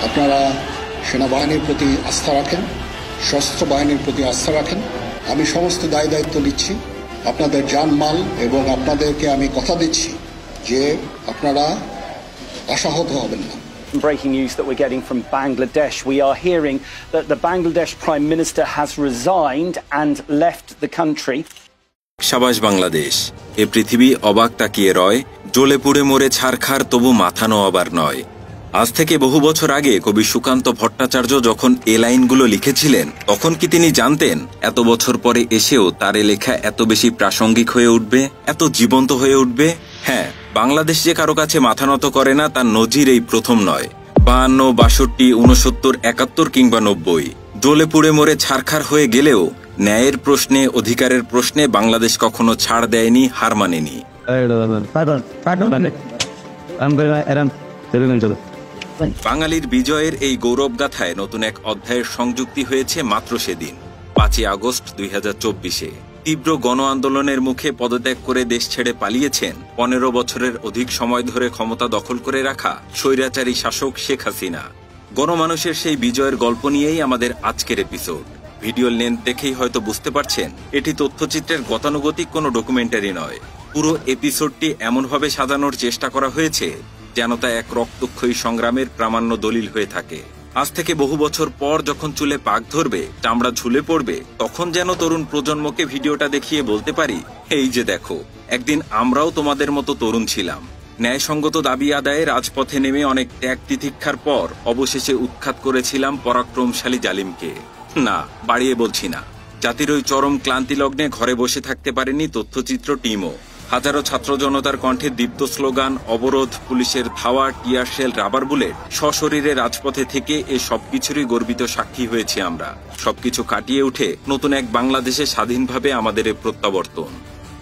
আপনারা সেনাবাহিনীর প্রতি আস্থা রাখেন, সশস্ত্র বাহিনীর প্রতি আস্থা রাখেন। আমি সমস্ত দায়িত্ব নিচ্ছি, আপনাদের জানমাল, এবং আপনাদেরকে আমি কথা দিচ্ছি যে আপনারা আশাহত হবেন না। Breaking news that we're getting from Bangladesh. We are hearing that the Bangladesh Prime Minister has resigned and left the country. শাবাশ Bangladesh, এ পৃথিবী অবাক তাকিয়ে রয়, জ্বলে পুড়ে মরে ছারখার তবু মাথা নোয়াবার নয়। আজ থেকে বহু বছর আগে কবি সুকান্ত ভট্টাচার্য যখন এ লাইনগুলো লিখেছিলেন, তখন কি তিনি জানতেন এত বছর পরে এসেও তার লেখা এত বেশি প্রাসঙ্গিক হয়ে উঠবে, এত জীবন্ত হয়ে উঠবে? হ্যাঁ, বাংলাদেশ যে কারো কাছে মাথা নত করে না তার নজির এই প্রথম নয়। 52, 62, 69, 71 কিংবা 90 জ্বলে পুড়ে মরে ছারখার হয়ে গেলেও ন্যায়ের প্রশ্নে, অধিকারের প্রশ্নে বাংলাদেশ কখনো ছাড় দেয়নি, হার মানেনি। বাঙালির বিজয়ের এই গৌরবগাথায় নতুন এক অধ্যায়ের সংযুক্তি হয়েছে মাত্র সেদিন 5 আগস্ট 2024-এ। তীব্র গণ আন্দোলনের মুখে পদত্যাগ করে দেশ ছেড়ে পালিয়েছেন 15 বছরের অধিক সময় ধরে ক্ষমতা দখল করে রাখা স্বৈরাচারী শাসক শেখ হাসিনা। গণমানুষের সেই বিজয়ের গল্প নিয়েই আমাদের আজকের এপিসোড। ভিডিও লেন্থ দেখেই হয়তো বুঝতে পারছেন এটি তথ্যচিত্রের গতানুগতিক কোনো ডকুমেন্টারি নয়। পুরো এপিসোডটি এমনভাবে সাজানোর চেষ্টা করা হয়েছে যেন তা এক রক্তক্ষয়ী সংগ্রামের প্রামাণ্য দলিল হয়ে থাকে। আজ থেকে বহু বছর পর যখন চুলে পাক ধরবে, চামড়া ঝুলে পড়বে, তখন যেন তরুণ প্রজন্মকে ভিডিওটা দেখিয়ে বলতে পারি, এই যে দেখো, একদিন আমরাও তোমাদের মতো তরুণ ছিলাম। ন্যায়সঙ্গত দাবি আদায়ে রাজপথে নেমে অনেক ত্যাগ তিতিক্ষার পর অবশেষে উৎখাত করেছিলাম পরাক্রমশালী জালিমকে। না, বাড়িয়ে বলছি না। জাতির ওই চরম ক্লান্তি লগ্নে ঘরে বসে থাকতে পারেনি তথ্যচিত্র টিমও। হাজারো ছাত্র জনতার কণ্ঠে দীপ্ত স্লোগান, অবরোধ, পুলিশের ধাওয়া, টিয়ার শেল, রাবার বুলেট, সশরীরে রাজপথে থেকে এ সবকিছুরই গর্বিত সাক্ষী হয়েছি আমরা। সবকিছু কাটিয়ে উঠে নতুন এক বাংলাদেশে স্বাধীনভাবে আমাদের এ প্রত্যাবর্তন।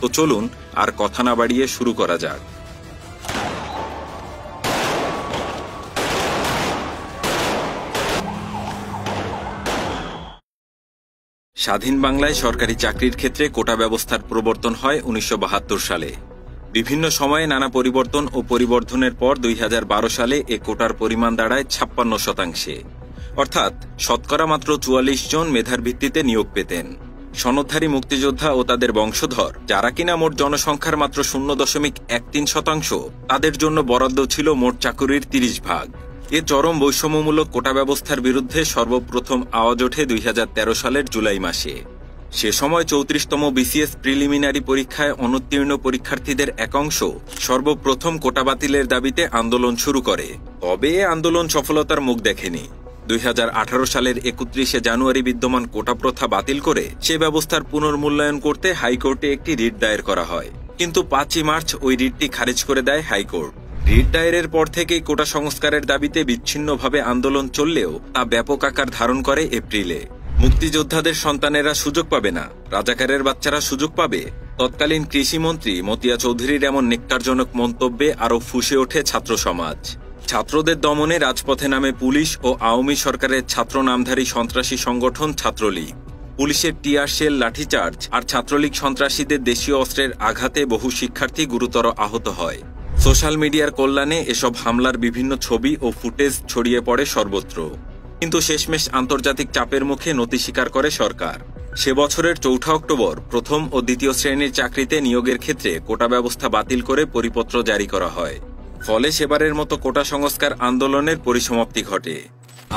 তো চলুন আর কথা না বাড়িয়ে শুরু করা যাক। স্বাধীন বাংলায় সরকারি চাকরির ক্ষেত্রে কোটা ব্যবস্থার প্রবর্তন হয় 1972 সালে। বিভিন্ন সময়ে নানা পরিবর্তন ও পরিবর্ধনের পর 2012 সালে এ কোটার পরিমাণ দাঁড়ায় 56%। অর্থাৎ শতকরা মাত্র 44 জন মেধার ভিত্তিতে নিয়োগ পেতেন। সনদধারী মুক্তিযোদ্ধা ও তাদের বংশধর, যারা কিনা মোট জনসংখ্যার মাত্র 0.13%, তাদের জন্য বরাদ্দ ছিল মোট চাকুরির 30 ভাগ। এ চরম বৈষম্যমূলক কোটা ব্যবস্থার বিরুদ্ধে সর্বপ্রথম আওয়াজ ওঠে 2013 সালের জুলাই মাসে। সে সময় 34তম বিসিএস প্রিলিমিনারি পরীক্ষায় অনুত্তীর্ণ পরীক্ষার্থীদের এক অংশ সর্বপ্রথম কোটা বাতিলের দাবিতে আন্দোলন শুরু করে। তবে আন্দোলন সফলতার মুখ দেখেনি। 2018 সালের 31 জানুয়ারি বিদ্যমান কোটা প্রথা বাতিল করে সে ব্যবস্থার পুনর্মূল্যায়ন করতে হাইকোর্টে একটি রিট দায়ের করা হয়। কিন্তু 5 মার্চ ওই রিটটি খারিজ করে দেয় হাইকোর্ট। রিট দায়েরের পর থেকেই কোটা সংস্কারের দাবিতে বিচ্ছিন্নভাবে আন্দোলন চললেও তা ব্যাপক আকার ধারণ করে এপ্রিলে। মুক্তিযোদ্ধাদের সন্তানেরা সুযোগ পাবে না, রাজাকারের বাচ্চারা সুযোগ পাবে। তৎকালীন কৃষিমন্ত্রী মতিয়া চৌধুরীর এমন নেক্কারজনক মন্তব্যে আরও ফুঁসে ওঠে ছাত্র সমাজ। ছাত্রদের দমনে রাজপথে নামে পুলিশ ও আওয়ামী সরকারের ছাত্র নামধারী সন্ত্রাসী সংগঠন ছাত্রলীগ। পুলিশের টিয়ার শেল, লাঠিচার্জ আর ছাত্রলীগ সন্ত্রাসীদের দেশীয় অস্ত্রের আঘাতে বহু শিক্ষার্থী গুরুতর আহত হয়। সোশ্যাল মিডিয়ার কল্যাণে এসব হামলার বিভিন্ন ছবি ও ফুটেজ ছড়িয়ে পড়ে সর্বত্র। কিন্তু শেষমেশ আন্তর্জাতিক চাপের মুখে নতি স্বীকার করে সরকার। সে বছরের 4 অক্টোবর প্রথম ও দ্বিতীয় শ্রেণীর চাকরিতে নিয়োগের ক্ষেত্রে কোটা ব্যবস্থা বাতিল করে পরিপত্র জারি করা হয়। ফলে সেবারের মতো কোটা সংস্কার আন্দোলনের পরিসমাপ্তি ঘটে।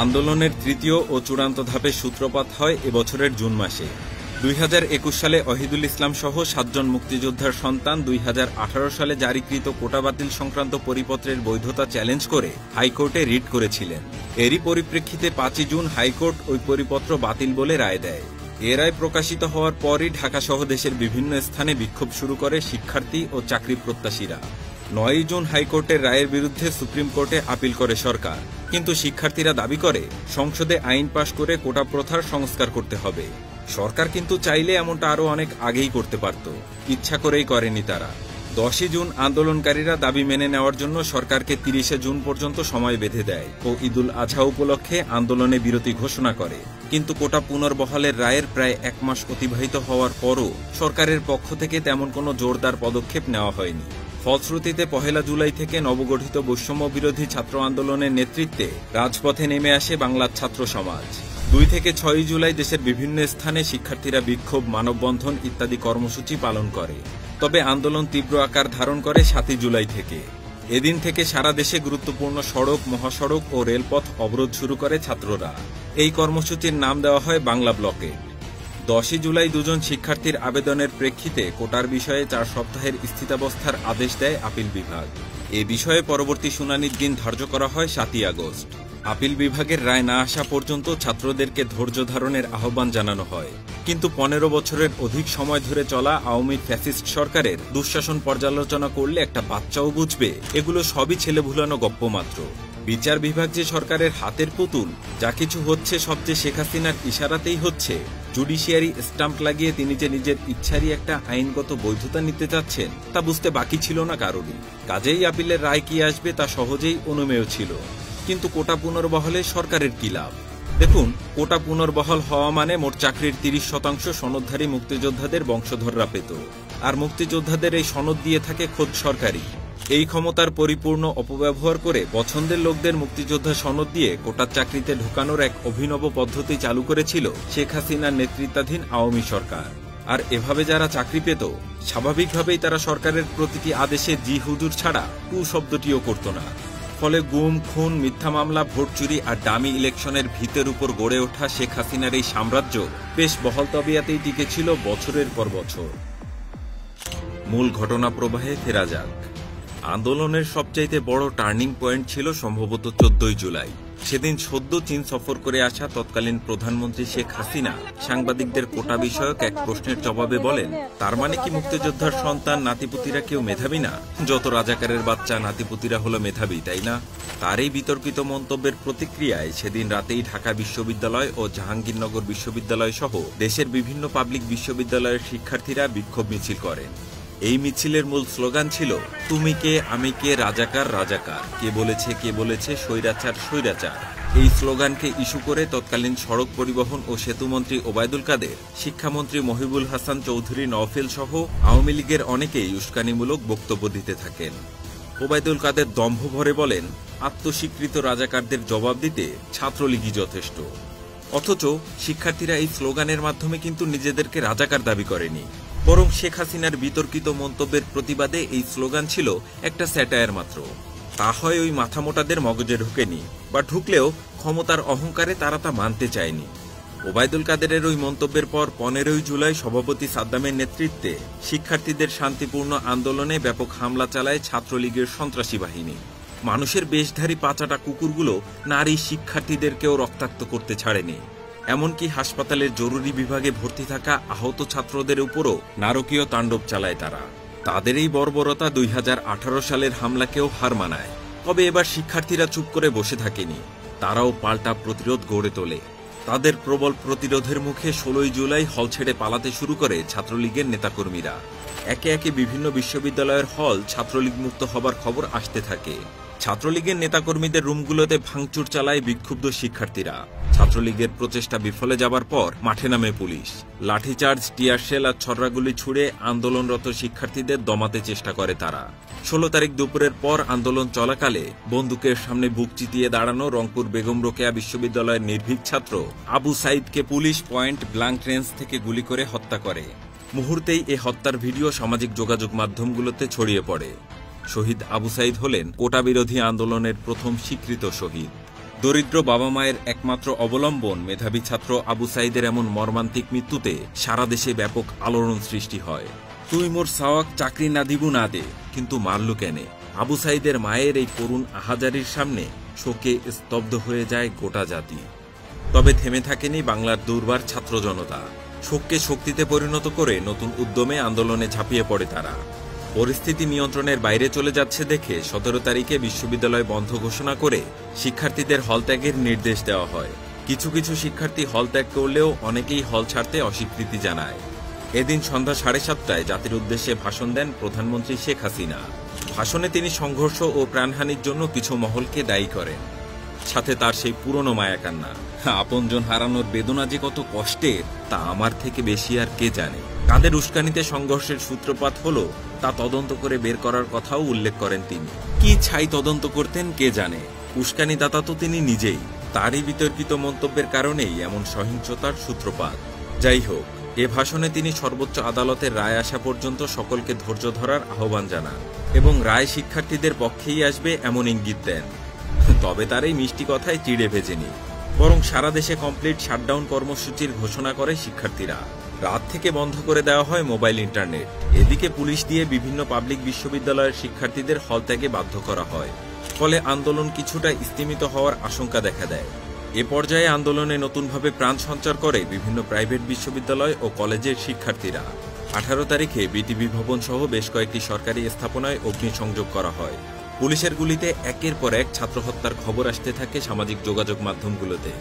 আন্দোলনের তৃতীয় ও চূড়ান্ত ধাপের সূত্রপাত হয় এবছরের জুন মাসে। 2021 সালে অহিদুল ইসলাম সহ 7 জন মুক্তিযোদ্ধার সন্তান 2018 সালে জারিকৃত কোটা বাতিল সংক্রান্ত পরিপত্রের বৈধতা চ্যালেঞ্জ করে হাইকোর্টে রিট করেছিলেন। এরই পরিপ্রেক্ষিতে 5 জুন হাইকোর্ট ওই পরিপত্র বাতিল বলে রায় দেয়। এ রায় প্রকাশিত হওয়ার পরই ঢাকা সহ দেশের বিভিন্ন স্থানে বিক্ষোভ শুরু করে শিক্ষার্থী ও চাকরি প্রত্যাশীরা। 9 জুন হাইকোর্টের রায়ের বিরুদ্ধে সুপ্রিম কোর্টে আপিল করে সরকার। কিন্তু শিক্ষার্থীরা দাবি করে সংসদে আইন পাশ করে কোটা প্রথার সংস্কার করতে হবে। সরকার কিন্তু চাইলে এমনটা আরো অনেক আগেই করতে পারত, ইচ্ছা করেই করেনি তারা। 10 জুন আন্দোলনকারীরা দাবি মেনে নেওয়ার জন্য সরকারকে 30 জুন পর্যন্ত সময় বেঁধে দেয় ও ঈদুল আজহা উপলক্ষে আন্দোলনে বিরতি ঘোষণা করে। কিন্তু কোটা পুনর্বহালের রায়ের প্রায় 1 মাস অতিবাহিত হওয়ার পরও সরকারের পক্ষ থেকে তেমন কোনো জোরদার পদক্ষেপ নেওয়া হয়নি। ফলশ্রুতিতে 1 জুলাই থেকে নবগঠিত বৈষম্য বিরোধী ছাত্র আন্দোলনের নেতৃত্বে রাজপথে নেমে আসে বাংলার ছাত্র সমাজ। 2 থেকে 6 জুলাই দেশের বিভিন্ন স্থানে শিক্ষার্থীরা বিক্ষোভ, মানববন্ধন ইত্যাদি কর্মসূচি পালন করে। তবে আন্দোলন তীব্র আকার ধারণ করে 7 জুলাই থেকে। এদিন থেকে সারা দেশে গুরুত্বপূর্ণ সড়ক, মহাসড়ক ও রেলপথ অবরোধ শুরু করে ছাত্ররা। এই কর্মসূচির নাম দেওয়া হয় বাংলা ব্লকেড। 10 জুলাই 2 জন শিক্ষার্থীর আবেদনের প্রেক্ষিতে কোটার বিষয়ে 4 সপ্তাহের স্থিতাবস্থার আদেশ দেয় আপিল বিভাগ। এ বিষয়ে পরবর্তী শুনানির দিন ধার্য করা হয় 7 আগস্ট। আপিল বিভাগের রায় না আসা পর্যন্ত ছাত্রদেরকে ধৈর্য ধারণের আহ্বান জানানো হয়। কিন্তু 15 বছরের অধিক সময় ধরে চলা আওয়ামী ফ্যাসিস্ট সরকারের দুঃশাসন পর্যালোচনা করলে একটা বাচ্চাও বুঝবে এগুলো সবই ছেলেভুলানো গপ্প মাত্র। বিচার বিভাগ যে সরকারের হাতের পুতুল, যা কিছু হচ্ছে সব যে শেখ হাসিনার ইশারাতেই হচ্ছে, জুডিশিয়ারি স্টাম্প লাগিয়ে তিনি যে নিজের ইচ্ছারই একটা আইনগত বৈধতা নিতে চাচ্ছেন তা বুঝতে বাকি ছিল না কারোরই। কাজেই আপিলের রায় কি আসবে তা সহজেই অনুমেয় ছিল। কিন্তু কোটা পুনর্বহলে সরকারের কি লাভ? দেখুন, কোটা পুনর্বহাল হওয়া মানে মোট চাকরির 30% সনদধারী মুক্তিযোদ্ধাদের বংশধররা পেত। আর মুক্তিযোদ্ধাদের এই সনদ দিয়ে থাকে খোদ সরকারই। এই ক্ষমতার পরিপূর্ণ অপব্যবহার করে পছন্দের লোকদের মুক্তিযোদ্ধা সনদ দিয়ে কোটার চাকরিতে ঢোকানোর এক অভিনব পদ্ধতি চালু করেছিল শেখ হাসিনার নেতৃত্বাধীন আওয়ামী সরকার। আর এভাবে যারা চাকরি পেত, স্বাভাবিকভাবেই তারা সরকারের প্রতিটি আদেশে জি হুজুর ছাড়া টু শব্দটিও করত না। ফলে গুম, খুন, মিথ্যা মামলা, ভোট চুরি আর ডামি ইলেকশনের ভিতের উপর গড়ে ওঠা শেখ হাসিনার এই সাম্রাজ্য বেশ বহাল তবিয়াতেই টিকেছিল বছরের পর বছর। মূল ঘটনা প্রবাহে ফেরা যাক। আন্দোলনের সবচাইতে বড় টার্নিং পয়েন্ট ছিল সম্ভবত 14 জুলাই। সেদিন সদ্য চীন সফর করে আসা তৎকালীন প্রধানমন্ত্রী শেখ হাসিনা সাংবাদিকদের কোটা বিষয়ক এক প্রশ্নের জবাবে বলেন, তার মানে কি মুক্তিযোদ্ধার সন্তান নাতিপুতিরা কেউ মেধাবী না? যত রাজাকারের বাচ্চা নাতিপুতিরা হলো মেধাবী, তাই না? তার এই বিতর্কিত মন্তব্যের প্রতিক্রিয়ায় সেদিন রাতেই ঢাকা বিশ্ববিদ্যালয় ও জাহাঙ্গীরনগর বিশ্ববিদ্যালয় সহ দেশের বিভিন্ন পাবলিক বিশ্ববিদ্যালয়ের শিক্ষার্থীরা বিক্ষোভ মিছিল করেন। এই মিছিলের মূল স্লোগান ছিল, তুমি কে, আমি কে, রাজাকার রাজাকার, কে বলেছে স্বৈরাচার স্বৈরাচার। এই স্লোগানকে ইস্যু করে তৎকালীন সড়ক পরিবহন ও সেতুমন্ত্রী ওবায়দুল কাদের, শিক্ষামন্ত্রী মহিবুল হাসান চৌধুরী নওফেল সহ আওয়ামী লীগের অনেকেই উস্কানিমূলক বক্তব্য দিতে থাকেন। ওবায়দুল কাদের দম্ভ ভরে বলেন, আত্মস্বীকৃত রাজাকারদের জবাব দিতে ছাত্রলীগই যথেষ্ট। অথচ শিক্ষার্থীরা এই স্লোগানের মাধ্যমে কিন্তু নিজেদেরকে রাজাকার দাবি করেনি, বরং শেখ হাসিনার বিতর্কিত মন্তব্যের প্রতিবাদে এই স্লোগান ছিল একটা স্যাটায়ার মাত্র। তা হয় ওই মাথামোটাদের মগজে ঢোকেনি, বা ঢুকলেও ক্ষমতার অহংকারে তারা তা মানতে চায়নি। ওবায়দুল কাদেরের ওই মন্তব্যের পর 15 জুলাই সভাপতি সাদ্দামের নেতৃত্বে শিক্ষার্থীদের শান্তিপূর্ণ আন্দোলনে ব্যাপক হামলা চালায় ছাত্রলীগের সন্ত্রাসী বাহিনী। মানুষের বেশধারী পাচাটা কুকুরগুলো নারী শিক্ষার্থীদেরকেও রক্তাক্ত করতে ছাড়েনি। এমনকি হাসপাতালের জরুরি বিভাগে ভর্তি থাকা আহত ছাত্রদের উপরও নারকীয় তাণ্ডব চালায় তারা। তাদের এই বর্বরতা 2018 সালের হামলাকেও হার মানায়। তবে এবার শিক্ষার্থীরা চুপ করে বসে থাকেনি, তারাও পাল্টা প্রতিরোধ গড়ে তোলে। তাদের প্রবল প্রতিরোধের মুখে 16 জুলাই হল ছেড়ে পালাতে শুরু করে ছাত্রলীগের নেতাকর্মীরা। একে একে বিভিন্ন বিশ্ববিদ্যালয়ের হল ছাত্রলীগ মুক্ত হবার খবর আসতে থাকে। ছাত্রলীগের নেতাকর্মীদের রুমগুলোতে ভাঙচুর চালায় বিক্ষুব্ধ শিক্ষার্থীরা। ছাত্রলীগের প্রচেষ্টা বিফলে যাবার পর মাঠে নামে পুলিশ। লাঠিচার্জ, টিয়ারশেল আর ছড়রাগুলি ছুড়ে আন্দোলনরত শিক্ষার্থীদের দমাতে চেষ্টা করে তারা। 16 তারিখ দুপুরের পর আন্দোলন চলাকালে বন্দুকের সামনে বুক চিতিয়ে দাঁড়ানো রংপুর বেগম রোকেয়া বিশ্ববিদ্যালয়ের নির্ভীক ছাত্র আবু সাইদকে পুলিশ পয়েন্ট ব্ল্যাঙ্ক রেঞ্জ থেকে গুলি করে হত্যা করে। মুহূর্তেই এ হত্যার ভিডিও সামাজিক যোগাযোগ মাধ্যমগুলোতে ছড়িয়ে পড়ে। শহীদ আবু সাইদ হলেন কোটা বিরোধী আন্দোলনের প্রথম স্বীকৃত শহীদ। দরিদ্র বাবা মায়ের একমাত্র অবলম্বন মেধাবী ছাত্র আবু সাইদের এমন মর্মান্তিক মৃত্যুতে সারা দেশে ব্যাপক আলোড়ন সৃষ্টি হয়। তুই মোর সাওয়াক চাকরি না দিবু না দে, কিন্তু মারলু কেনে? আবু সাইদের মায়ের এই করুণ আহাজারির সামনে শোকে স্তব্ধ হয়ে যায় গোটা জাতি। তবে থেমে থাকেনি বাংলার দুর্বার ছাত্র জনতা। শোককে শক্তিতে পরিণত করে নতুন উদ্যমে আন্দোলনে ঝাঁপিয়ে পড়ে তারা। পরিস্থিতি নিয়ন্ত্রণের বাইরে চলে যাচ্ছে দেখে 17 তারিখে বিশ্ববিদ্যালয় বন্ধ ঘোষণা করে শিক্ষার্থীদের হল ত্যাগের নির্দেশ দেওয়া হয়। কিছু কিছু শিক্ষার্থী হল ত্যাগ করলেও অনেকেই হল ছাড়তে অস্বীকৃতি জানায়। এদিন সন্ধ্যা 7:30টায় জাতির উদ্দেশ্যে ভাষণ দেন প্রধানমন্ত্রী শেখ হাসিনা। ভাষণে তিনি সংঘর্ষ ও প্রাণহানির জন্য কিছু মহলকে দায়ী করেন, সাথে তার সেই পুরনো মায়াকান্না। আপনজন হারানোর বেদনা যে কত কষ্টের তা আমার থেকে বেশি আর কে জানে। কাদের উস্কানিতে সংঘর্ষের সূত্রপাত হলো তা তদন্ত করে বের করার কথাও উল্লেখ করেন তিনি। কি ছাই তদন্ত করতেন কে জানে, উস্কানিদাতা তো তিনি নিজেই। তারই বিতর্কিত মন্তব্যের কারণেই এমন সহিংসতার সূত্রপাত। যাই হোক, এ ভাষণে তিনি সর্বোচ্চ আদালতের রায় আসা পর্যন্ত সকলকে ধৈর্য ধরার আহ্বান জানান এবং রায় শিক্ষার্থীদের পক্ষেই আসবে এমন ইঙ্গিত দেন। তবে তার এই মিষ্টি কথায় চিড়ে ভেজেনি, বরং সারা দেশে কমপ্লিট শাটডাউন কর্মসূচির ঘোষণা করে শিক্ষার্থীরা। রাত থেকে বন্ধ করে দেওয়া হয় মোবাইল ইন্টারনেট। এদিকে পুলিশ দিয়ে বিভিন্ন পাবলিক বিশ্ববিদ্যালয়ের শিক্ষার্থীদের হল ত্যাগে বাধ্য করা হয়। ফলে আন্দোলন কিছুটা স্তিমিত হওয়ার আশঙ্কা দেখা দেয়। এ পর্যায়ে আন্দোলনে নতুনভাবে প্রাণ সঞ্চার করে বিভিন্ন প্রাইভেট বিশ্ববিদ্যালয় ও কলেজের শিক্ষার্থীরা। 18 তারিখে বিটিভি ভবন সহ বেশ কয়েকটি সরকারি স্থাপনায় অগ্নিসংযোগ করা হয়। পুলিশের গুলিতে একের পর এক ছাত্র হত্যার খবর আসতে থাকে সামাজিক যোগাযোগ মাধ্যমগুলোতে।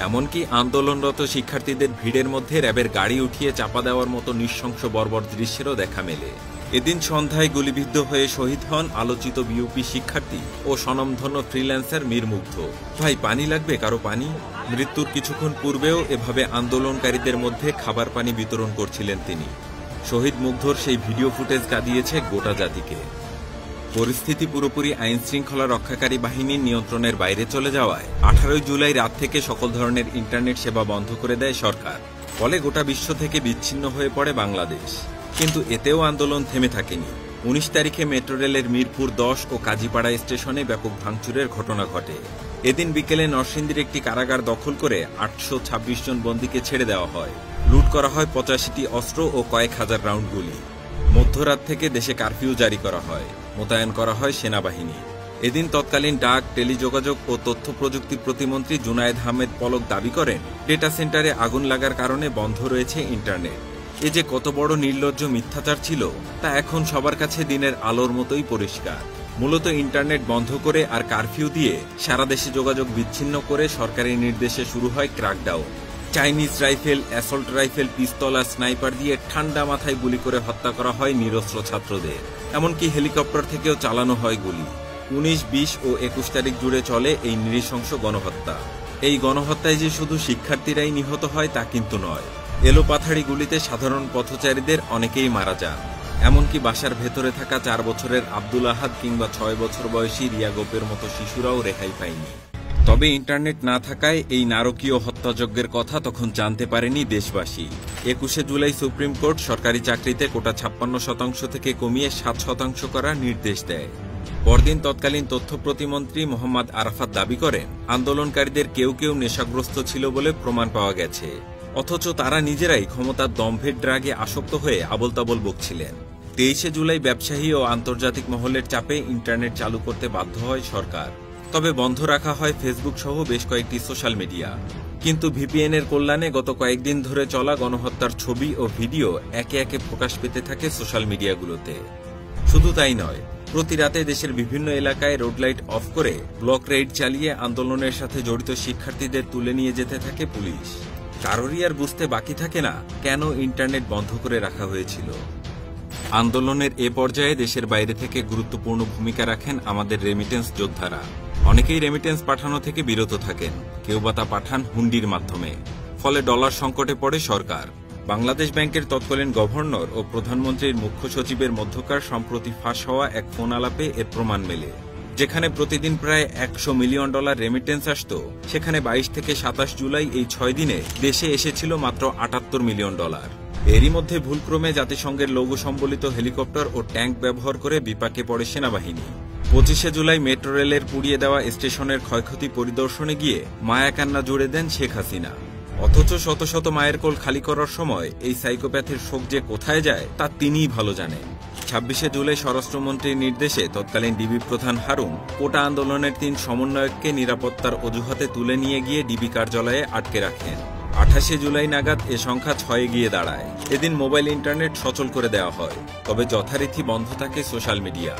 এমনকি আন্দোলনরত শিক্ষার্থীদের ভিড়ের মধ্যে র্যাবের গাড়ি উঠিয়ে চাপা দেওয়ার মতো নৃশংস বর্বর দৃশ্যেরও দেখা মেলে। এদিন সন্ধ্যায় গুলিবিদ্ধ হয়ে শহীদ হন আলোচিত বিউপি শিক্ষার্থী ও স্বনামধন্য ফ্রিল্যান্সার মীর মুগ্ধ। ভাই পানি লাগবে কারো পানি? মৃত্যুর কিছুক্ষণ পূর্বেও এভাবে আন্দোলনকারীদের মধ্যে খাবার পানি বিতরণ করছিলেন তিনি। শহীদ মুগ্ধর সেই ভিডিও ফুটেজ কাঁদিয়েছে গোটা জাতিকে। পরিস্থিতি পুরোপুরি আইন শৃঙ্খলা রক্ষাকারী বাহিনীর নিয়ন্ত্রণের বাইরে চলে যাওয়ায় 18 জুলাই রাত থেকে সকল ধরনের ইন্টারনেট সেবা বন্ধ করে দেয় সরকার। ফলে গোটা বিশ্ব থেকে বিচ্ছিন্ন হয়ে পড়ে বাংলাদেশ। কিন্তু এতেও আন্দোলন থেমে থাকেনি। 19 তারিখে মেট্রো রেলের মিরপুর 10 ও কাজীপাড়া স্টেশনে ব্যাপক ভাঙচুরের ঘটনা ঘটে। এদিন বিকেলে নরসিংদীর একটি কারাগার দখল করে 826 জন বন্দীকে ছেড়ে দেওয়া হয়। লুট করা হয় 85টি অস্ত্র ও কয়েক হাজার রাউন্ড গুলি। মধ্যরাত থেকে দেশে কারফিউ জারি করা হয়, মোতায়েন করা হয় সেনাবাহিনী। এদিন তৎকালীন ডাক, টেলিযোগাযোগ ও তথ্য প্রযুক্তি প্রতিমন্ত্রী জুনায়েদ আহমেদ পলক দাবি করেন, ডেটা সেন্টারে আগুন লাগার কারণে বন্ধ রয়েছে ইন্টারনেট। এ যে কত বড় নির্লজ্জ মিথ্যাচার ছিল তা এখন সবার কাছে দিনের আলোর মতোই পরিষ্কার। মূলত ইন্টারনেট বন্ধ করে আর কারফিউ দিয়ে সারা দেশে যোগাযোগ বিচ্ছিন্ন করে সরকারি নির্দেশে শুরু হয় crackdown. Chinese rifle, assault rifle, pistol আর স্নাইপার দিয়ে ঠান্ডা মাথায় গুলি করে হত্যা করা হয় নিরস্ত্র ছাত্রদের। এমনকি হেলিকপ্টার থেকেও চালানো হয় গুলি। 19, 20 ও 21 তারিখ জুড়ে চলে এই নৃশংস গণহত্যা। এই গণহত্যায় যে শুধু শিক্ষার্থীরাই নিহত হয় তা কিন্তু নয়। এলোপাথাড়ি গুলিতে সাধারণ পথচারীদের অনেকেই মারা যান। এমনকি বাসার ভেতরে থাকা 4 বছরের আব্দুল আহাদ কিংবা 6 বছর বয়সী রিয়া গোপের মতো শিশুরাও রেহাই পায়নি। তবে ইন্টারনেট না থাকায় এই নারকীয় হত্যাযজ্ঞের কথা তখন জানতে পারেনি দেশবাসী। 21 জুলাই সুপ্রিম কোর্ট সরকারি চাকরিতে কোটা 56% থেকে কমিয়ে 7% করার নির্দেশ দেয়। পরদিন তৎকালীন তথ্য প্রতিমন্ত্রী মোহাম্মদ আরাফাত দাবি করেন, আন্দোলনকারীদের কেউ কেউ নেশাগ্রস্ত ছিল বলে প্রমাণ পাওয়া গেছে। অথচ তারা নিজেরাই ক্ষমতার দম্ভের ড্রাগে আসক্ত হয়ে আবোলতাবোল বকছিলেন। 23 জুলাই ব্যবসায়ী ও আন্তর্জাতিক মহলের চাপে ইন্টারনেট চালু করতে বাধ্য হয় সরকার। তবে বন্ধ রাখা হয় ফেসবুক সহ বেশ কয়েকটি সোশ্যাল মিডিয়া। কিন্তু ভিপিএন এর কল্যাণে গত কয়েকদিন ধরে চলা গণহত্যার ছবি ও ভিডিও একে একে প্রকাশ পেতে থাকে সোশ্যাল মিডিয়াগুলোতে। শুধু তাই নয়, প্রতি রাতে দেশের বিভিন্ন এলাকায় রোড লাইট অফ করে ব্লক রেইড চালিয়ে আন্দোলনের সাথে জড়িত শিক্ষার্থীদের তুলে নিয়ে যেতে থাকে পুলিশ। কারোরই আর বুঝতে বাকি থাকে না কেন ইন্টারনেট বন্ধ করে রাখা হয়েছিল। আন্দোলনের এ পর্যায়ে দেশের বাইরে থেকে গুরুত্বপূর্ণ ভূমিকা রাখেন আমাদের রেমিটেন্স যোদ্ধারা। অনেকেই রেমিটেন্স পাঠানো থেকে বিরত থাকেন, কেউ বা তা পাঠান হুন্ডির মাধ্যমে। ফলে ডলার সংকটে পড়ে সরকার। বাংলাদেশ ব্যাংকের তৎকালীন গভর্নর ও প্রধানমন্ত্রীর মুখ্য সচিবের মধ্যকার সম্প্রতি ফাঁস হওয়া এক ফোন আলাপে এর প্রমাণ মেলে। যেখানে প্রতিদিন প্রায় $100 মিলিয়ন রেমিটেন্স আসত, সেখানে 22 থেকে 27 জুলাই এই 6 দিনে দেশে এসেছিল মাত্র $78 মিলিয়ন। এরই মধ্যে ভুলক্রমে জাতিসংঘের লৌহ সম্বলিত হেলিকপ্টার ও ট্যাঙ্ক ব্যবহার করে বিপাকে পড়ে সেনাবাহিনী। 25 জুলাই মেট্রো রেলের পুড়িয়ে দেওয়া স্টেশনের ক্ষয়ক্ষতি পরিদর্শনে গিয়ে মায়াকান্না জুড়ে দেন শেখ হাসিনা। অথচ শত শত মায়ের কোল খালি করার সময় এই সাইকোপ্যাথের শোক যে কোথায় যায় তা তিনিই ভালো জানেন। 26 জুলাই স্বরাষ্ট্রমন্ত্রীর নির্দেশে তৎকালীন ডিবি প্রধান হারুন কোটা আন্দোলনের 3 সমন্বয়ককে নিরাপত্তার অজুহাতে তুলে নিয়ে গিয়ে ডিবি কার্যালয়ে আটকে রাখেন। 28 জুলাই নাগাদ এ সংখ্যা 6 গিয়ে দাঁড়ায়। এদিন মোবাইল ইন্টারনেট সচল করে দেওয়া হয়, তবে যথারীতি বন্ধ থাকে সোশ্যাল মিডিয়া।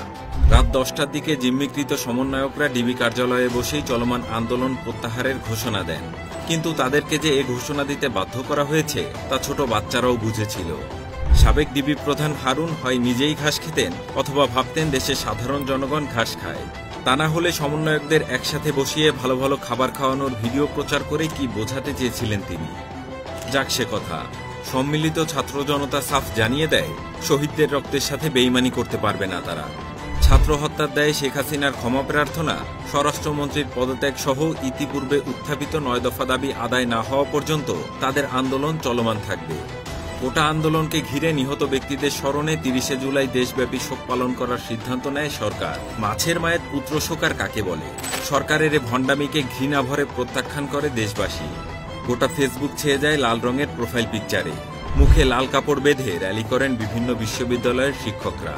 রাত 10টার দিকে জিম্মিকৃত সমন্বয়করা ডিবি কার্যালয়ে বসেই চলমান আন্দোলন প্রত্যাহারের ঘোষণা দেন। কিন্তু তাদেরকে যে এ ঘোষণা দিতে বাধ্য করা হয়েছে তা ছোট বাচ্চারাও বুঝেছিল। সাবেক ডিবি প্রধান হারুন হয় নিজেই ঘাস খেতেন অথবা ভাবতেন দেশের সাধারণ জনগণ ঘাস খায়। তা না হলে সমন্বয়কদের একসাথে বসিয়ে ভালো ভালো খাবার খাওয়ানোর ভিডিও প্রচার করে কি বোঝাতে চেয়েছিলেন তিনি? যাক সে কথা। সম্মিলিত ছাত্র জনতা সাফ জানিয়ে দেয়, শহীদদের রক্তের সাথে বেইমানি করতে পারবে না তারা। ছাত্র হত্যার দায়ে শেখ হাসিনার ক্ষমা প্রার্থনা, স্বরাষ্ট্রমন্ত্রীর পদত্যাগ সহ ইতিপূর্বে উত্থাপিত ৯ দফা দাবি আদায় না হওয়া পর্যন্ত তাদের আন্দোলন চলমান থাকবে। কোটা আন্দোলনকে ঘিরে নিহত ব্যক্তিদের স্মরণে ৩০শে জুলাই দেশব্যাপী শোক পালন করার সিদ্ধান্ত নেয় সরকার। মাছের মায়ের পুত্র শোক আর কাকে বলে? সরকারের এ ভণ্ডামিকে ঘৃণা ভরে প্রত্যাখ্যান করে দেশবাসী। গোটা ফেসবুক ছেয়ে যায় লাল রঙের প্রোফাইল পিকচারে। মুখে লাল কাপড় বেঁধে র্যালি করেন বিভিন্ন বিশ্ববিদ্যালয়ের শিক্ষকরা।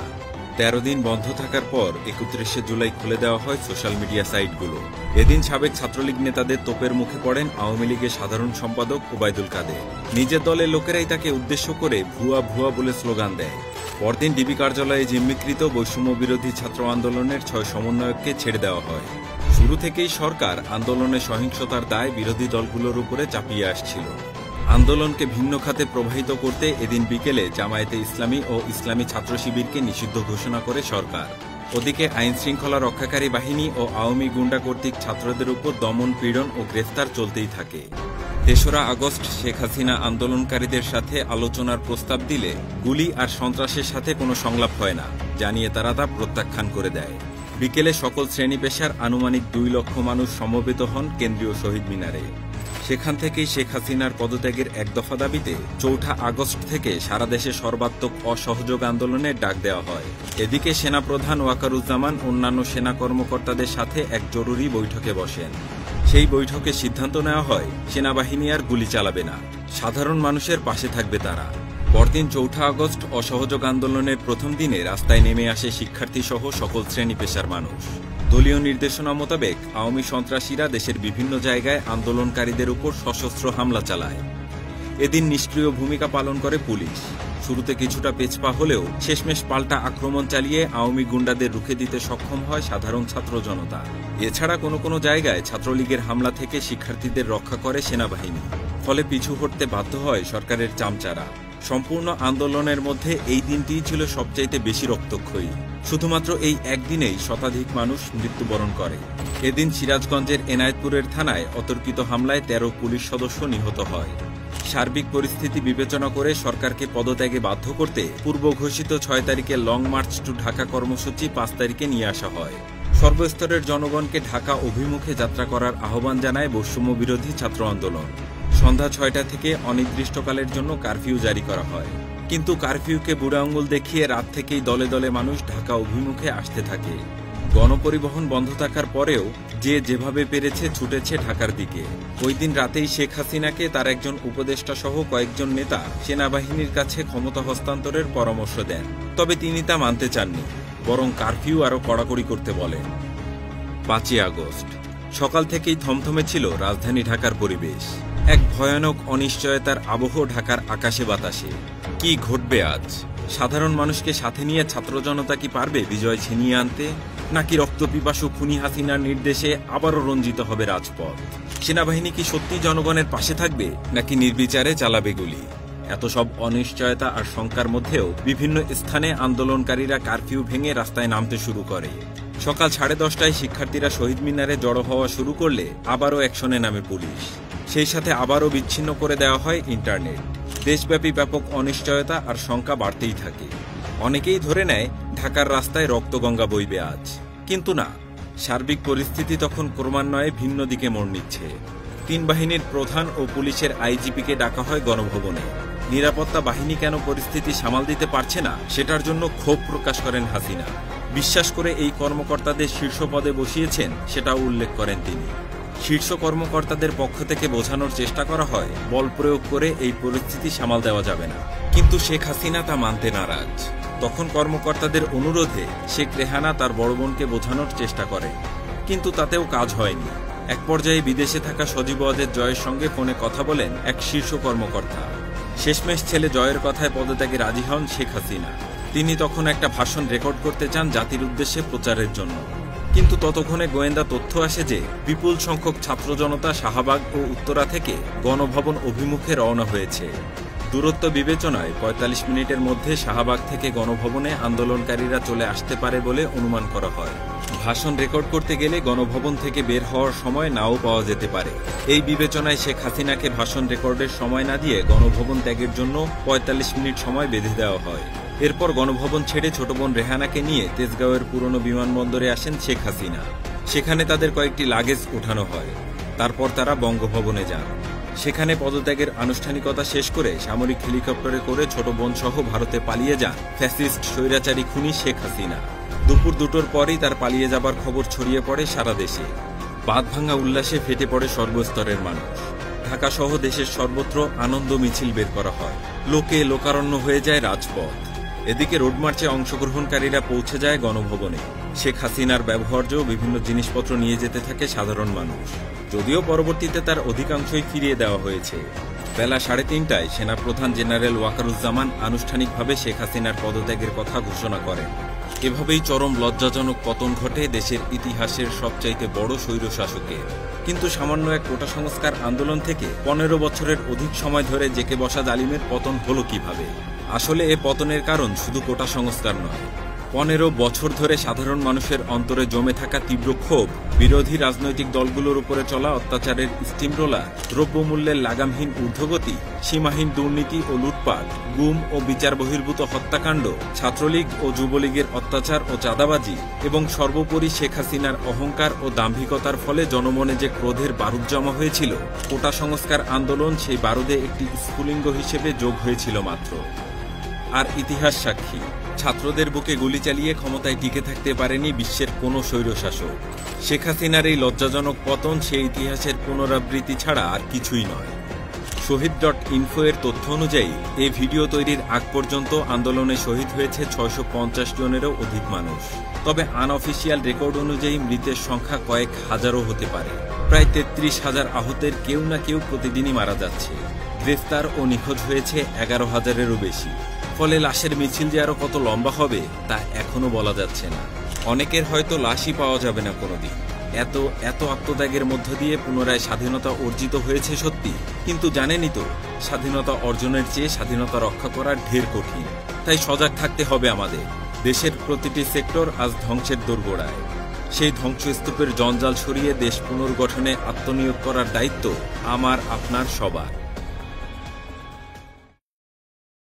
১৩ দিন বন্ধ থাকার পর ৩১শে জুলাই খুলে দেওয়া হয় সোশ্যাল মিডিয়া সাইটগুলো। এদিন সাবেক ছাত্রলীগ নেতাদের তোপের মুখে পড়েন আওয়ামী লীগের সাধারণ সম্পাদক ওবায়দুল কাদের। নিজের দলের লোকেরাই তাকে উদ্দেশ্য করে ভুয়া ভুয়া বলে স্লোগান দেয়। পরদিন ডিবি কার্যালয়ে জিম্মিকৃত বৈষম্য বিরোধী ছাত্র আন্দোলনের ৬ সমন্বয়ককে ছেড়ে দেওয়া হয়। শুরু থেকেই সরকার আন্দোলনে সহিংসতার দায় বিরোধী দলগুলোর উপরে চাপিয়ে আসছিল। আন্দোলনকে ভিন্ন খাতে প্রবাহিত করতে এদিন বিকেলে জামায়াতে ইসলামী ও ইসলামী ছাত্র শিবিরকে নিষিদ্ধ ঘোষণা করে সরকার। ওদিকে আইন শৃঙ্খলা রক্ষাকারী বাহিনী ও আওয়ামী গুন্ডা কর্তৃক ছাত্রদের উপর দমন পীড়ন ও গ্রেফতার চলতেই থাকে। ৩রা আগস্ট শেখ হাসিনা আন্দোলনকারীদের সাথে আলোচনার প্রস্তাব দিলে গুলি আর সন্ত্রাসের সাথে কোনো সংলাপ হয় না জানিয়ে তারা তা প্রত্যাখ্যান করে দেয়। বিকেলে সকল শ্রেণী পেশার আনুমানিক ২ লক্ষ মানুষ সমবেত হন কেন্দ্রীয় শহীদ মিনারে। সেখান থেকেই শেখ হাসিনার পদত্যাগের ১ দফা দাবিতে ৪ঠা আগস্ট থেকে সারা দেশে সর্বাত্মক অসহযোগ আন্দোলনের ডাক দেওয়া হয়। এদিকে সেনাপ্রধান ওয়াকারুজ্জামান অন্যান্য সেনা কর্মকর্তাদের সাথে এক জরুরি বৈঠকে বসেন। সেই বৈঠকে সিদ্ধান্ত নেওয়া হয় সেনাবাহিনী আর গুলি চালাবে না, সাধারণ মানুষের পাশে থাকবে তারা। পরদিন ৪ঠা আগস্ট অসহযোগ আন্দোলনের প্রথম দিনে রাস্তায় নেমে আসে শিক্ষার্থী সহ সকল শ্রেণী পেশার মানুষ। দলীয় নির্দেশনা মোতাবেক আওয়ামী সন্ত্রাসীরা দেশের বিভিন্ন জায়গায় আন্দোলনকারীদের উপর সশস্ত্র হামলা চালায়। এদিন নিষ্ক্রিয় ভূমিকা পালন করে পুলিশ। শুরুতে কিছুটা পেছপা হলেও শেষমেশ পাল্টা আক্রমণ চালিয়ে আওয়ামী গুন্ডাদের রুখে দিতে সক্ষম হয় সাধারণ ছাত্র জনতা। এছাড়া কোনো কোনো জায়গায় ছাত্রলীগের হামলা থেকে শিক্ষার্থীদের রক্ষা করে সেনাবাহিনী। ফলে পিছু হটতে বাধ্য হয় সরকারের চামচারা। সম্পূর্ণ আন্দোলনের মধ্যে এই দিনটিই ছিল সবচাইতে বেশি রক্তক্ষয়ী। শুধুমাত্র এই একদিনেই শতাধিক মানুষ মৃত্যুবরণ করে। এদিন সিরাজগঞ্জের এনায়েতপুরের থানায় অতর্কিত হামলায় ১৩ পুলিশ সদস্য নিহত হয়। সার্বিক পরিস্থিতি বিবেচনা করে সরকারকে পদত্যাগে বাধ্য করতে পূর্ব ঘোষিত ৬ তারিখে লং মার্চ টু ঢাকা কর্মসূচি ৫ তারিখে নিয়ে আসা হয়। সর্বস্তরের জনগণকে ঢাকা অভিমুখে যাত্রা করার আহ্বান জানায় বৈষম্য বিরোধী ছাত্র আন্দোলন। সন্ধ্যা ৬টা থেকে অনির্দিষ্টকালের জন্য কারফিউ জারি করা হয়। কিন্তু কারফিউকে বুড়া আঙুল দেখিয়ে রাত থেকেই দলে দলে মানুষ ঢাকা অভিমুখে আসতে থাকে। গণপরিবহন বন্ধ থাকার পরেও যে যেভাবে পেরেছে ছুটেছে ঢাকার দিকে। ওই দিন রাতেই শেখ হাসিনাকে তার একজন উপদেষ্টা সহ কয়েকজন নেতা সেনাবাহিনীর কাছে ক্ষমতা হস্তান্তরের পরামর্শ দেন। তবে তিনি তা মানতে চাননি, বরং কারফিউ আরও কড়াকড়ি করতে বলেন। ৫ই আগস্ট সকাল থেকেই থমথমে ছিল রাজধানী ঢাকার পরিবেশ। এক ভয়ানক অনিশ্চয়তার আবহ ঢাকার আকাশে বাতাসে। কি ঘটবে আজ? সাধারণ মানুষকে সাথে নিয়ে ছাত্র জনতা কি পারবে বিজয় ছিনিয়ে আনতে, নাকি রক্তপিপাসু খুনি হাসিনার নির্দেশে আবারও রঞ্জিত হবে রাজপথ? সেনাবাহিনী কি সত্যি জনগণের পাশে থাকবে, নাকি নির্বিচারে চালাবে গুলি? এত সব অনিশ্চয়তা আর শঙ্কার মধ্যেও বিভিন্ন স্থানে আন্দোলনকারীরা কারফিউ ভেঙে রাস্তায় নামতে শুরু করে। সকাল 10:30টায় শিক্ষার্থীরা শহীদ মিনারে জড়ো হওয়া শুরু করলে আবারও অ্যাকশনে নামে পুলিশ। সেই সাথে আবারও বিচ্ছিন্ন করে দেওয়া হয় ইন্টারনেট। দেশব্যাপী ব্যাপক অনিশ্চয়তা আর শঙ্কা বাড়তেই থাকে। অনেকেই ধরে নেয় ঢাকার রাস্তায় রক্তগঙ্গা বইবে আজ, কিন্তু না, সার্বিক পরিস্থিতি তখন ক্রমান্বয়ে ভিন্ন দিকে মোড় নিচ্ছে। 3 বাহিনীর প্রধান ও পুলিশের আইজিপিকে ডাকা হয় গণভবনে। নিরাপত্তা বাহিনী কেন পরিস্থিতি সামাল দিতে পারছে না সেটার জন্য ক্ষোভ প্রকাশ করেন হাসিনা। বিশ্বাস করে এই কর্মকর্তাদের শীর্ষ পদে বসিয়েছেন সেটাও উল্লেখ করেন তিনি। শীর্ষ কর্মকর্তাদের পক্ষ থেকে বোঝানোর চেষ্টা করা হয় বল প্রয়োগ করে এই পরিস্থিতি সামাল দেওয়া যাবে না, কিন্তু শেখ হাসিনা তা মানতে নারাজ। তখন কর্মকর্তাদের অনুরোধে শেখ রেহানা তার বড় বোনকে বোঝানোর চেষ্টা করে, কিন্তু তাতেও কাজ হয়নি। এক পর্যায়ে বিদেশে থাকা সজীব ওয়াজেদ জয়ের সঙ্গে ফোনে কথা বলেন এক শীর্ষ কর্মকর্তা। শেষমেশ ছেলে জয়ের কথায় পদত্যাগে রাজি হন শেখ হাসিনা। তিনি তখন একটা ভাষণ রেকর্ড করতে চান জাতির উদ্দেশ্যে প্রচারের জন্য, কিন্তু ততক্ষণে গোয়েন্দা তথ্য আসে যে বিপুল সংখ্যক ছাত্র জনতা শাহবাগ ও উত্তরা থেকে গণভবন অভিমুখে রওনা হয়েছে। দূরত্ব বিবেচনায় 45 মিনিটের মধ্যে শাহবাগ থেকে গণভবনে আন্দোলনকারীরা চলে আসতে পারে বলে অনুমান করা হয়। ভাষণ রেকর্ড করতে গেলে গণভবন থেকে বের হওয়ার সময় নাও পাওয়া যেতে পারে। এই বিবেচনায় শেখ হাসিনাকে ভাষণ রেকর্ডের সময় না দিয়ে গণভবন ত্যাগের জন্য ৪৫ মিনিট সময় বেঁধে দেওয়া হয়। এরপর গণভবন ছেড়ে ছোট বোন রেহানাকে নিয়ে তেজগাঁওয়ের পুরনো বিমানবন্দরে আসেন শেখ হাসিনা। সেখানে তাদের কয়েকটি লাগেজ ওঠানো হয়। তারপর তারা বঙ্গভবনে যান। সেখানে পদত্যাগের আনুষ্ঠানিকতা শেষ করে সামরিক হেলিকপ্টারে করে ছোট বোন সহ ভারতে পালিয়ে যান ফ্যাসিস্ট স্বৈরাচারী খুনি শেখ হাসিনা। দুপুর ২টোর পরই তার পালিয়ে যাবার খবর ছড়িয়ে পড়ে সারা দেশে। বাঁধভাঙা উল্লাসে ফেটে পড়ে সর্বস্তরের মানুষ। ঢাকা সহ দেশের সর্বত্র আনন্দ মিছিল বের করা হয়। লোকে লোকারণ্য হয়ে যায় রাজপথ। এদিকে রোডমার্চে অংশগ্রহণকারীরা পৌঁছে যায় গণভবনে। শেখ হাসিনার ব্যবহার্য বিভিন্ন জিনিসপত্র নিয়ে যেতে থাকে সাধারণ মানুষ, যদিও পরবর্তীতে তার অধিকাংশই ফিরিয়ে দেওয়া হয়েছে। বেলা ৩:৩০টায় সেনাপ্রধান জেনারেল ওয়াকারুজ্জামান আনুষ্ঠানিকভাবে শেখ হাসিনার পদত্যাগের কথা ঘোষণা করেন। এভাবেই চরম লজ্জাজনক পতন ঘটে দেশের ইতিহাসের সবচাইতে বড় স্বৈরশাসকের। কিন্তু সামান্য এক কোটা সংস্কার আন্দোলন থেকে ১৫ বছরের অধিক সময় ধরে জেকে বসা জালিমের পতন হলো কিভাবে? আসলে এ পতনের কারণ শুধু কোটা সংস্কার নয়। ১৫ বছর ধরে সাধারণ মানুষের অন্তরে জমে থাকা তীব্র ক্ষোভ, বিরোধী রাজনৈতিক দলগুলোর উপরে চলা অত্যাচারের স্টিমরোলার, দ্রব্যমূল্যের লাগামহীন ঊর্ধ্বগতি, সীমাহীন দুর্নীতি ও লুটপাট, গুম ও বিচার বহির্ভূত হত্যাকাণ্ড, ছাত্রলীগ ও যুবলীগের অত্যাচার ও চাঁদাবাজি এবং সর্বোপরি শেখ হাসিনার অহংকার ও দাম্ভিকতার ফলে জনমনে যে ক্রোধের বারুদ জমা হয়েছিল, কোটা সংস্কার আন্দোলন সেই বারুদে একটি স্ফুলিঙ্গ হিসেবে যোগ হয়েছিল মাত্র। আর ইতিহাস সাক্ষী, ছাত্রদের বুকে গুলি চালিয়ে ক্ষমতায় টিকে থাকতে পারেনি বিশ্বের কোনো স্বৈরশাসক। শেখ হাসিনার এই লজ্জাজনক পতন সেই ইতিহাসের পুনরাবৃত্তি ছাড়া আর কিছুই নয়। শহীদ.info এর তথ্য অনুযায়ী এই ভিডিও তৈরির আগ পর্যন্ত আন্দোলনে শহীদ হয়েছে ৬৫০ জনেরও অধিক মানুষ। তবে আনঅফিসিয়াল রেকর্ড অনুযায়ী মৃতের সংখ্যা কয়েক হাজারও হতে পারে। প্রায় ৩৩,০০০ আহতের কেউ না কেউ প্রতিদিনই মারা যাচ্ছে। গ্রেফতার ও নিখোঁজ হয়েছে ১১,০০০-এরও বেশি। ফলে লাশের মিছিল যে আরো কত লম্বা হবে তা এখনো বলা যাচ্ছে না। অনেকের হয়তো লাশই পাওয়া যাবে না কোনোদিন। এত আত্মত্যাগের মধ্য দিয়ে পুনরায় স্বাধীনতা অর্জিত হয়েছে সত্যি, কিন্তু জানেনই তো, স্বাধীনতা অর্জনের চেয়ে স্বাধীনতা রক্ষা করা ঢের কঠিন। তাই সজাগ থাকতে হবে আমাদের। দেশের প্রতিটি সেক্টর আজ ধ্বংসের দোরগোড়ায়। সেই ধ্বংসস্তূপের জঞ্জাল সরিয়ে দেশ পুনর্গঠনে আত্মনিয়োগ করার দায়িত্ব আমার, আপনার, সবার।